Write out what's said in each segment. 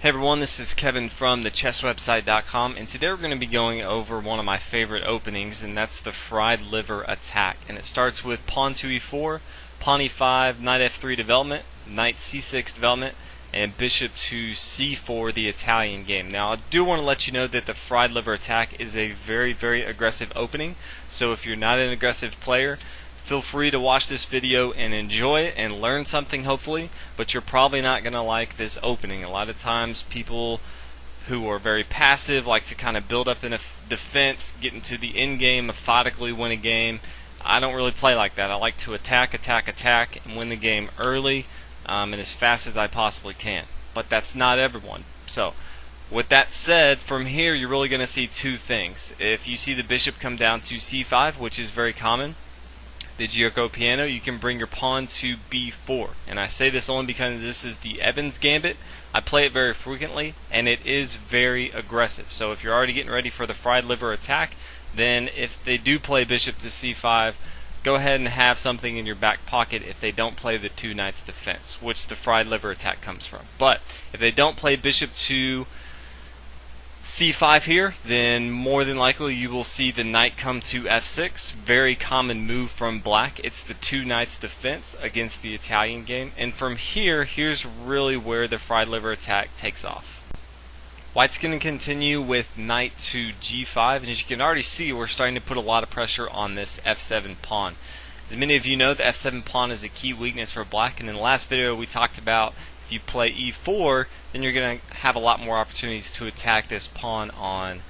Hey everyone, this is Kevin from thechesswebsite.com, and today we're going to be going over one of my favorite openings, and that's the fried liver attack. And it starts with pawn to e4, pawn e5, knight f3 development, knight c6 development, and bishop to c4, the Italian game. Now I do want to let you know that the fried liver attack is a very, very aggressive opening, so if you're not an aggressive player, feel free to watch this video and enjoy it and learn something hopefully, but you're probably not going to like this opening. A lot of times people who are very passive like to kind of build up in a defense, get into the end game, methodically win a game. I don't really play like that. I like to attack, and win the game early and as fast as I possibly can. But that's not everyone. So with that said, from here you're really going to see two things. If you see the bishop come down to c5, which is very common, the Gioco piano, you can bring your pawn to b4. And I say this only because this is the Evans Gambit. I play it very frequently, and it is very aggressive. So if you're already getting ready for the fried liver attack, then if they do play bishop to c5, go ahead and have something in your back pocket if they don't play the two knights defense, which the fried liver attack comes from. But if they don't play bishop to c5 here, then more than likely you will see the knight come to f6. Very common move from black. It's the two knights defense against the Italian game. And from here, here's really where the fried liver attack takes off. White's going to continue with knight to g5, and as you can already see, we're starting to put a lot of pressure on this f7 pawn. As many of you know, the f7 pawn is a key weakness for black, and in the last video we talked about if you play e4, then you're going to have a lot more opportunities to attack this pawn on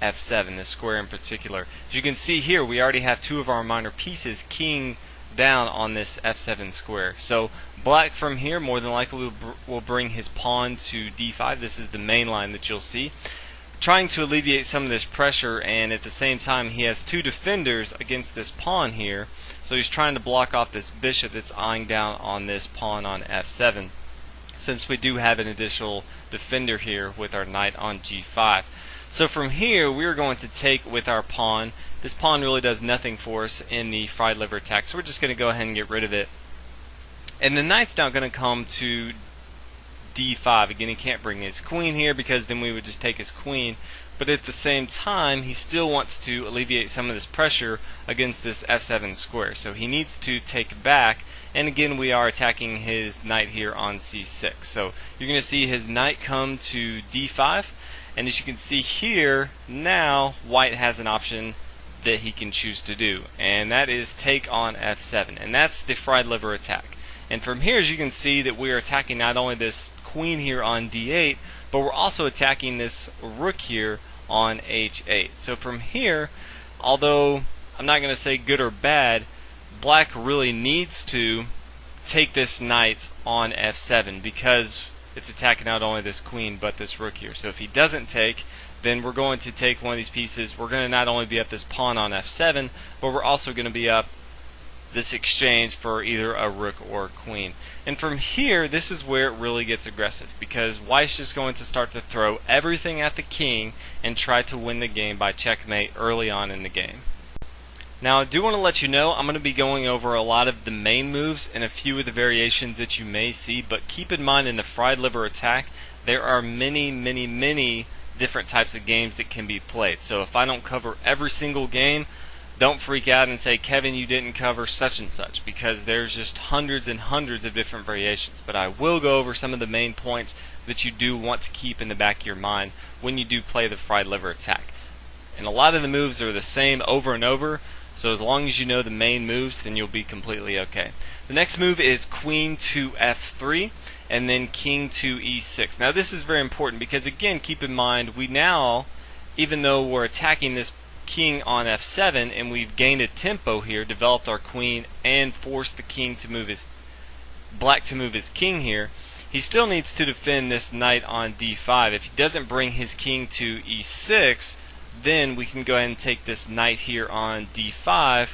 f7, this square in particular. As you can see here, we already have two of our minor pieces keying down on this f7 square. So black from here more than likely will bring his pawn to d5. This is the main line that you'll see, trying to alleviate some of this pressure, and at the same time he has two defenders against this pawn here, so he's trying to block off this bishop that's eyeing down on this pawn on f7, since we do have an additional defender here with our knight on g5. So from here we're going to take with our pawn. This pawn really does nothing for us in the fried liver attack, so we're just going to go ahead and get rid of it. And the knight's now going to come to d5. Again, he can't bring his queen here because then we would just take his queen, but at the same time he still wants to alleviate some of this pressure against this f7 square, so he needs to take back. And again, we are attacking his knight here on c6. So you're going to see his knight come to d5, and as you can see here, now white has an option that he can choose to do, and that is take on f7, and that's the fried liver attack. And from here, as you can see, that we are attacking not only this queen here on d8, but we're also attacking this rook here on h8. So from here, although I'm not going to say good or bad, black really needs to take this knight on f7 because it's attacking not only this queen but this rook here. So if he doesn't take, then we're going to take one of these pieces. We're going to not only be up this pawn on f7, but we're also going to be up this exchange for either a rook or a queen. And from here, this is where it really gets aggressive, because white's just going to start to throw everything at the king and try to win the game by checkmate early on in the game. Now I do want to let you know I'm going to be going over a lot of the main moves and a few of the variations that you may see, but keep in mind in the fried liver attack there are many different types of games that can be played. So if I don't cover every single game, don't freak out and say, Kevin, you didn't cover such and such, because there's just hundreds and hundreds of different variations. But I will go over some of the main points that you do want to keep in the back of your mind when you do play the fried liver attack. And a lot of the moves are the same over and over, so as long as you know the main moves, then you'll be completely okay. The next move is queen to f3 and then king to e6. Now this is very important because, again, keep in mind we now, even though we're attacking this king on f7 and we've gained a tempo here, developed our queen and forced the king to move his black to move his king here, he still needs to defend this knight on d5. If he doesn't bring his king to e6, then we can go ahead and take this knight here on d5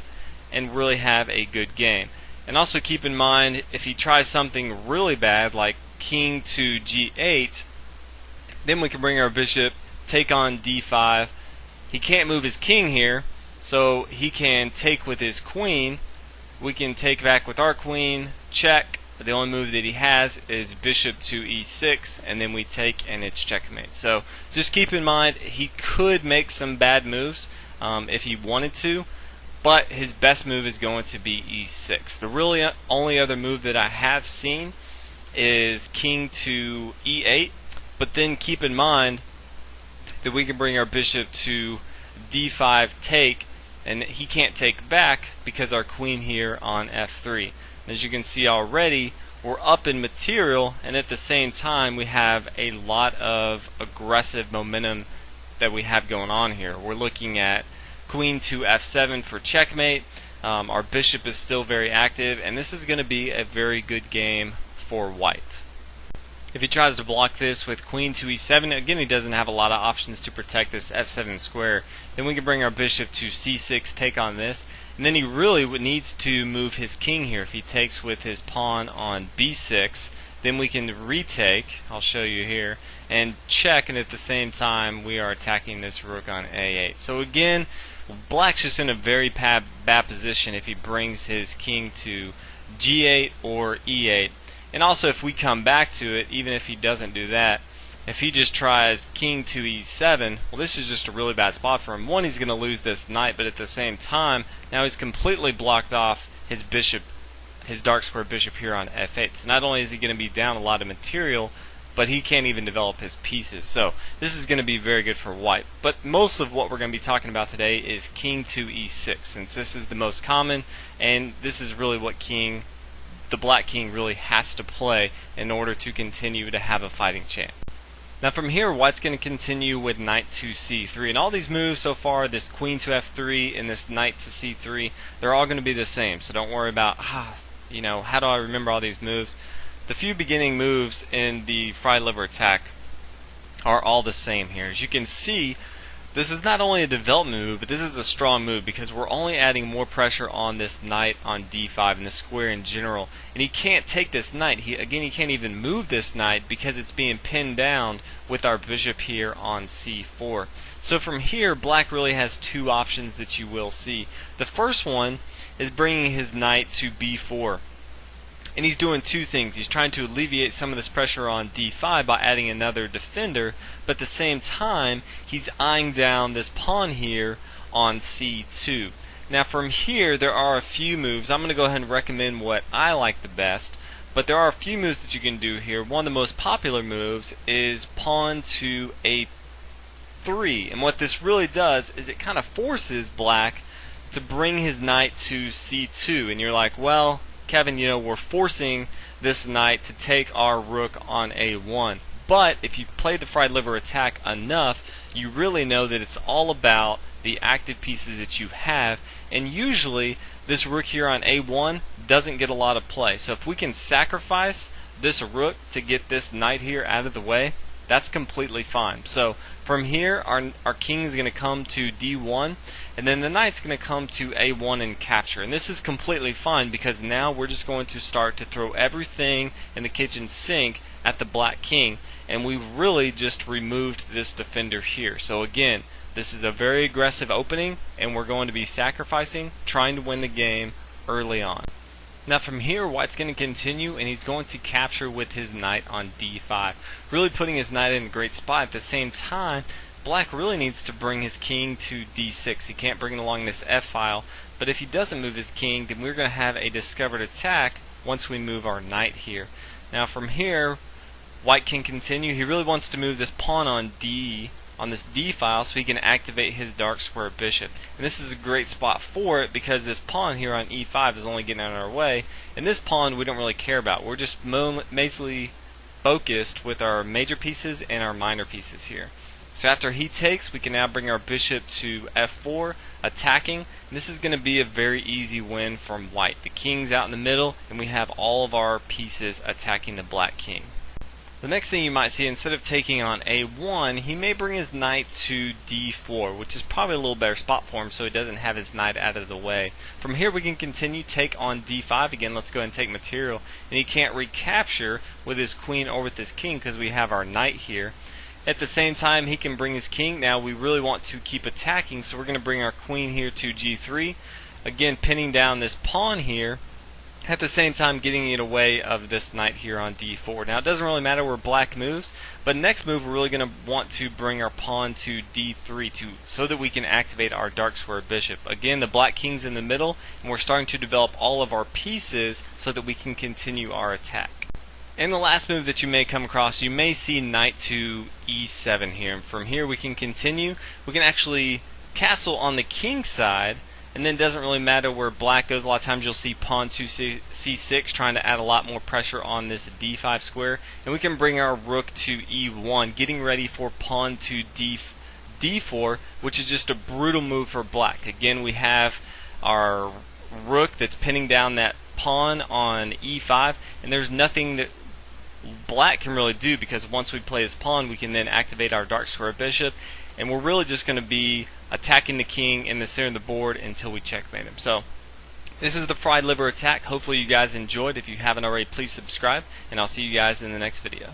and really have a good game. And also keep in mind, if he tries something really bad like king to g8, then we can bring our bishop, take on d5. He can't move his king here, so he can take with his queen. We can take back with our queen, check, but the only move that he has is bishop to e6, and then we take and it's checkmate. So just keep in mind he could make some bad moves if he wanted to, but his best move is going to be e6. The really only other move that I have seen is king to e8, but then keep in mind that we can bring our bishop to d5 take, and he can't take back because our queen here on f3. And as you can see already, we're up in material, and at the same time we have a lot of aggressive momentum that we have going on here. We're looking at queen to f7 for checkmate. Our bishop is still very active, and this is going to be a very good game for white. If he tries to block this with queen to e7, again he doesn't have a lot of options to protect this f7 square. Then we can bring our bishop to c6, take on this, and then he really needs to move his king here. If he takes with his pawn on b6, then we can retake, I'll show you here, and check, and at the same time we are attacking this rook on a8. So again, black's just in a very bad position if he brings his king to g8 or e8. And also if we come back to it, even if he doesn't do that, if he just tries king to e7, well, this is just a really bad spot for him. One, he's going to lose this knight, but at the same time, now he's completely blocked off his bishop, his dark square bishop here on f8. So not only is he going to be down a lot of material, but he can't even develop his pieces. So this is going to be very good for white. But most of what we're going to be talking about today is king to e6, since this is the most common, and this is really what the black king really has to play in order to continue to have a fighting chance. Now from here, white's going to continue with knight to c3, and all these moves so far, this queen to f3 and this knight to c3, they're all going to be the same. So don't worry about how do I remember all these moves. The few beginning moves in the fried liver attack are all the same here. As you can see, this is not only a development move, but this is a strong move because we're only adding more pressure on this knight on d5 and the square in general. And he can't take this knight. He can't even move this knight because it's being pinned down with our bishop here on c4. So from here, black really has two options that you will see. The first one is bringing his knight to b4. And he's doing two things. He's trying to alleviate some of this pressure on d5 by adding another defender, but at the same time, he's eyeing down this pawn here on c2. Now from here, there are a few moves. I'm going to go ahead and recommend what I like the best, but there are a few moves that you can do here. One of the most popular moves is pawn to a3, and what this really does is it kind of forces black to bring his knight to c2, and you're like, well, Kevin, we're forcing this knight to take our rook on a1. But if you play the fried liver attack enough, you really know that it's all about the active pieces that you have, and usually this rook here on a1 doesn't get a lot of play. So if we can sacrifice this rook to get this knight here out of the way, that's completely fine. So from here, our king is going to come to d1, and then the knight's going to come to a1 and capture. And this is completely fine because now we're just going to start to throw everything in the kitchen sink at the black king, and we've really just removed this defender here. So again, this is a very aggressive opening, and we're going to be sacrificing, trying to win the game early on. Now from here, white's going to continue, and he's going to capture with his knight on d5, really putting his knight in a great spot. At the same time, black really needs to bring his king to d6. He can't bring it along this f-file, but if he doesn't move his king, then we're going to have a discovered attack once we move our knight here. Now from here, white can continue. He really wants to move this pawn on this d file so he can activate his dark square bishop. And this is a great spot for it because this pawn here on e5 is only getting out of our way, and this pawn we don't really care about. We're just mainly focused with our major pieces and our minor pieces here. So after he takes, we can now bring our bishop to f4, attacking, and this is going to be a very easy win from white. The king's out in the middle, and we have all of our pieces attacking the black king. The next thing you might see, instead of taking on a1, he may bring his knight to d4, which is probably a little better spot for him so he doesn't have his knight out of the way. From here we can continue, take on d5 again. Let's go ahead and take material, and he can't recapture with his queen or with his king because we have our knight here. At the same time, he can bring his king. Now we really want to keep attacking, so we're going to bring our queen here to g3, again pinning down this pawn here at the same time getting it away of this knight here on d4. Now it doesn't really matter where black moves, but next move we're really going to want to bring our pawn to d3 so that we can activate our dark square bishop. Again, the black king's in the middle, and we're starting to develop all of our pieces so that we can continue our attack. And the last move that you may come across, you may see knight to e7 here. And from here we can continue. We can actually castle on the king side, and then it doesn't really matter where black goes. A lot of times you'll see pawn to c6 trying to add a lot more pressure on this d5 square. And we can bring our rook to e1, getting ready for pawn to d4, which is just a brutal move for black. Again, we have our rook that's pinning down that pawn on e5, and there's nothing that black can really do, because once we play his pawn we can then activate our dark square bishop, and we're really just going to be attacking the king in the center of the board until we checkmate him. So this is the fried liver attack. Hopefully you guys enjoyed. If you haven't already, please subscribe, and I'll see you guys in the next video.